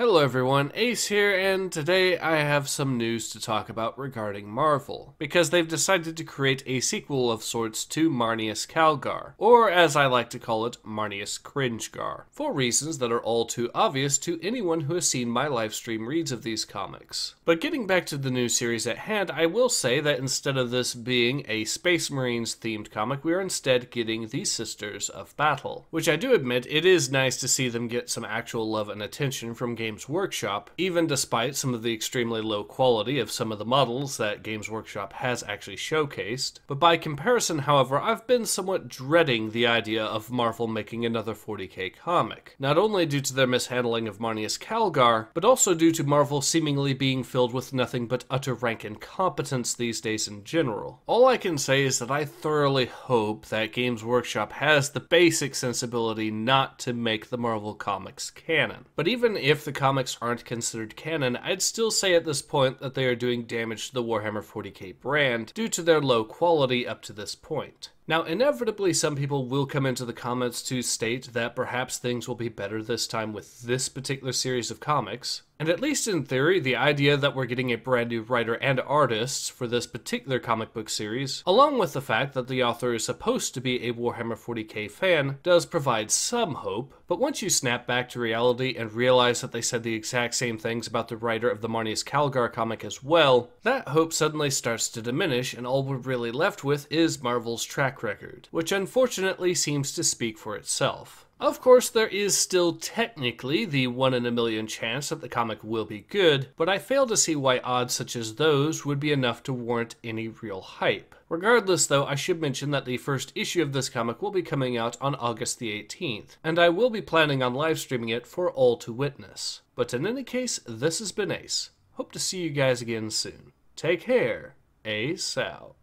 Hello everyone, Ace here, and today I have some news to talk about regarding Marvel, because they've decided to create a sequel of sorts to Marneus Calgar, or as I like to call it, Marneus Cringegar, for reasons that are all too obvious to anyone who has seen my livestream reads of these comics. But getting back to the new series at hand, I will say that instead of this being a Space Marines themed comic, we are instead getting the Sisters of Battle, which I do admit it is nice to see them get some actual love and attention from Games Workshop, even despite some of the extremely low quality of some of the models that Games Workshop has actually showcased. But by comparison, however, I've been somewhat dreading the idea of Marvel making another 40k comic, not only due to their mishandling of Marneus Calgar, but also due to Marvel seemingly being filled with nothing but utter rank incompetence these days in general. All I can say is that I thoroughly hope that Games Workshop has the basic sensibility not to make the Marvel comics canon. But even if the comics aren't considered canon, I'd still say at this point that they are doing damage to the Warhammer 40k brand due to their low quality up to this point. Now, inevitably, some people will come into the comments to state that perhaps things will be better this time with this particular series of comics. And at least in theory, the idea that we're getting a brand new writer and artists for this particular comic book series, along with the fact that the author is supposed to be a Warhammer 40k fan, does provide some hope. But once you snap back to reality and realize that they said the exact same things about the writer of the Marneus Calgar comic as well, that hope suddenly starts to diminish, and all we're really left with is Marvel's track record, which unfortunately seems to speak for itself. Of course, there is still technically the 1 in a million chance that the comic will be good, but I fail to see why odds such as those would be enough to warrant any real hype. Regardless though, I should mention that the first issue of this comic will be coming out on August the 18th, and I will be planning on live streaming it for all to witness. But in any case, this has been Ace. Hope to see you guys again soon. Take care. Ace out.